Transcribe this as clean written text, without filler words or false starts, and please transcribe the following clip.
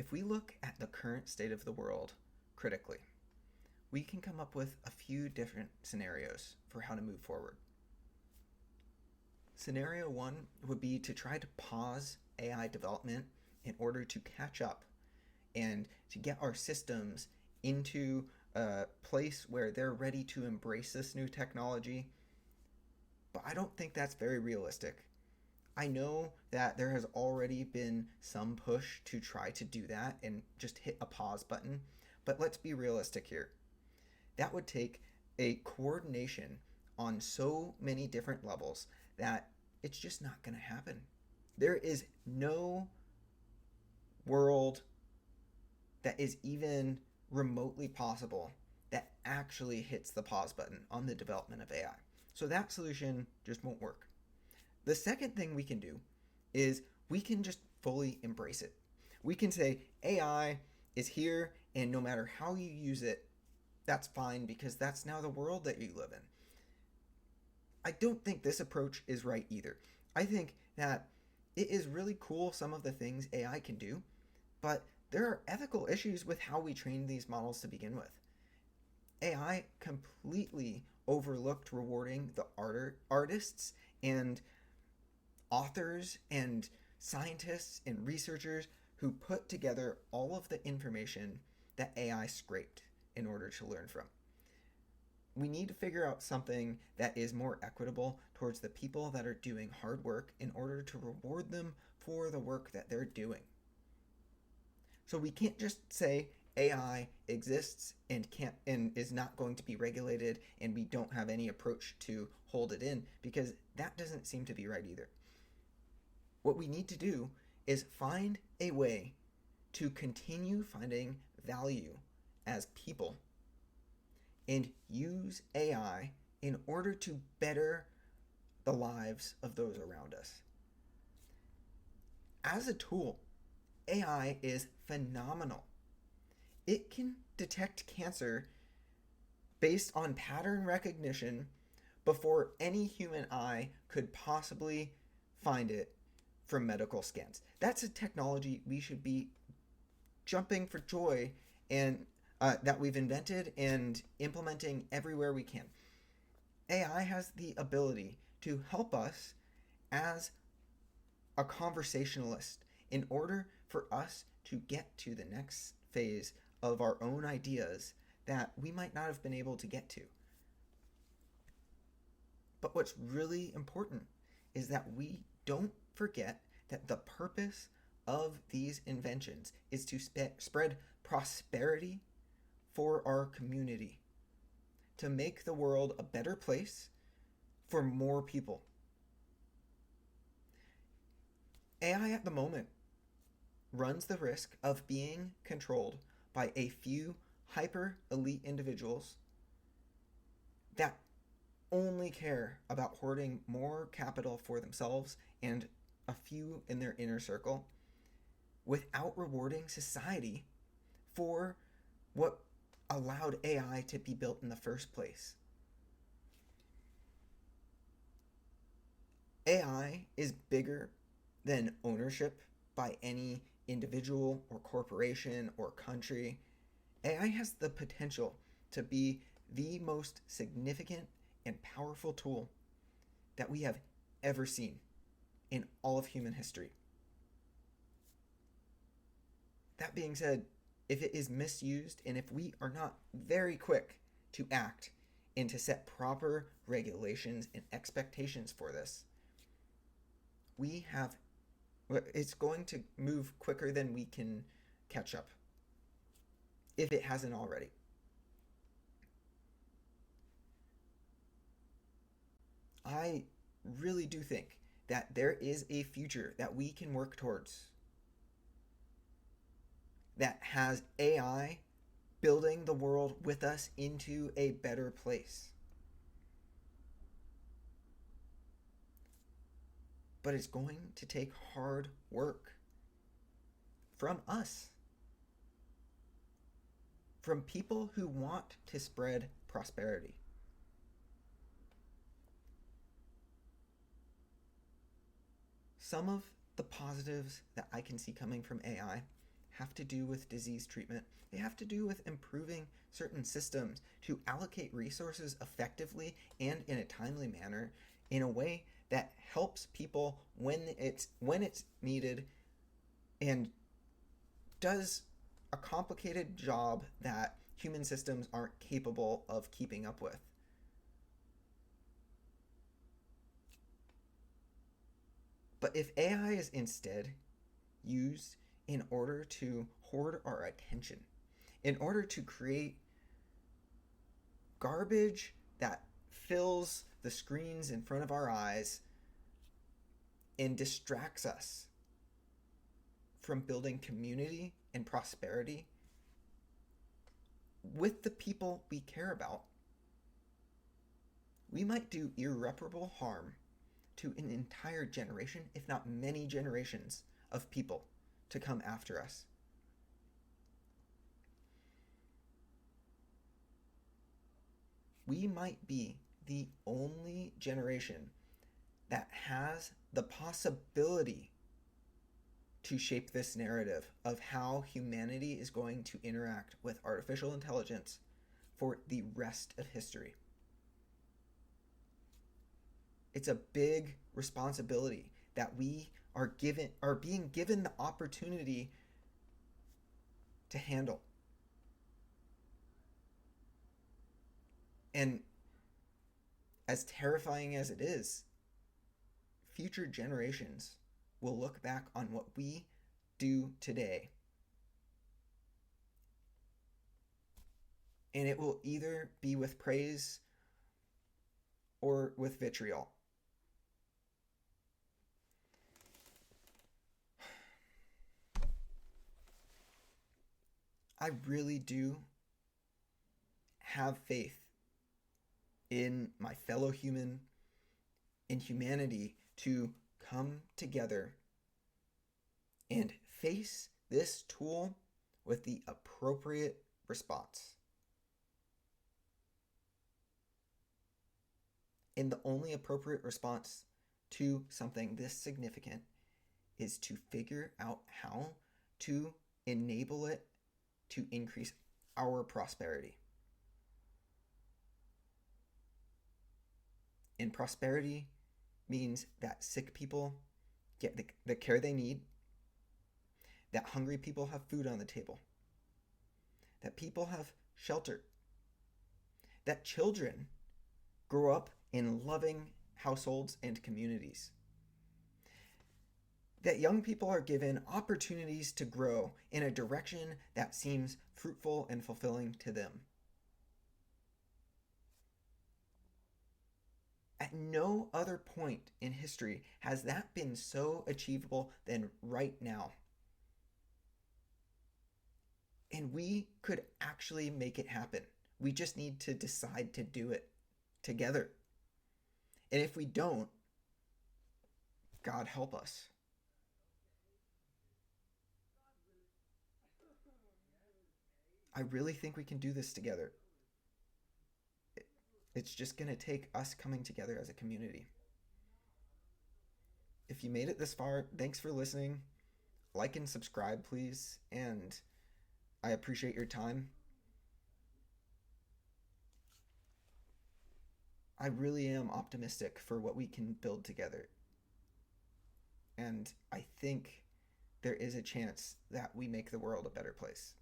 if we look at the current state of the world critically, we can come up with a few different scenarios for how to move forward. Scenario one would be to try to pause AI development in order to catch up and to get our systems into a place where they're ready to embrace this new technology. But I don't think that's very realistic. I know that there has already been some push to try to do that and just hit a pause button, but let's be realistic here. That would take a coordination on so many different levels that it's just not going to happen. There is no world that is even remotely possible that actually hits the pause button on the development of AI. So that solution just won't work. The second thing we can do is we can just fully embrace it. We can say AI is here, and no matter how you use it, that's fine because that's now the world that you live in. I don't think this approach is right either. I think that it is really cool some of the things AI can do, but there are ethical issues with how we train these models to begin with. AI completely overlooked rewarding the artists and authors and scientists and researchers who put together all of the information that AI scraped in order to learn from. We need to figure out something that is more equitable towards the people that are doing hard work in order to reward them for the work that they're doing. So we can't just say AI exists and is not going to be regulated and we don't have any approach to hold it in, because that doesn't seem to be right either. What we need to do is find a way to continue finding value as people and use AI in order to better the lives of those around us. As a tool, AI is phenomenal. It can detect cancer based on pattern recognition before any human eye could possibly find it from medical scans. That's a technology we should be jumping for joy and that we've invented and implementing everywhere we can. AI has the ability to help us as a conversationalist in order for us to get to the next phase of our own ideas that we might not have been able to get to. But what's really important is that we don't forget that the purpose of these inventions is to spread prosperity for our community, to make the world a better place for more people. AI at the moment runs the risk of being controlled by a few hyper elite individuals that only care about hoarding more capital for themselves and a few in their inner circle, without rewarding society for what allowed AI to be built in the first place. AI is bigger than ownership by any individual or corporation or country. AI has the potential to be the most significant and powerful tool that we have ever seen in all of human history. That being said, if it is misused and if we are not very quick to act and to set proper regulations and expectations for this, it's going to move quicker than we can catch up, if it hasn't already. I really do think that there is a future that we can work towards that has AI building the world with us into a better place. But it's going to take hard work from us, from people who want to spread prosperity. Some of the positives that I can see coming from AI have to do with disease treatment. They have to do with improving certain systems to allocate resources effectively and in a timely manner in a way that helps people when it's needed and does a complicated job that human systems aren't capable of keeping up with. But if AI is instead used in order to hoard our attention, in order to create garbage that fills the screens in front of our eyes and distracts us from building community and prosperity with the people we care about, we might do irreparable harm to an entire generation, if not many generations, of people to come after us. We might be the only generation that has the possibility to shape this narrative of how humanity is going to interact with artificial intelligence for the rest of history. It's a big responsibility that we are being given the opportunity to handle. And as terrifying as it is, future generations will look back on what we do today, and it will either be with praise or with vitriol. I really do have faith in my fellow human, in humanity, to come together and face this tool with the appropriate response. And the only appropriate response to something this significant is to figure out how to enable it to increase our prosperity. And prosperity means that sick people get the care they need, that hungry people have food on the table, that people have shelter, that children grow up in loving households and communities, that young people are given opportunities to grow in a direction that seems fruitful and fulfilling to them. At no other point in history has that been so achievable than right now. And we could actually make it happen. We just need to decide to do it together. And if we don't, God help us. I really think we can do this together. It's just going to take us coming together as a community. If you made it this far, thanks for listening. Like and subscribe, please. And I appreciate your time. I really am optimistic for what we can build together. And I think there is a chance that we make the world a better place.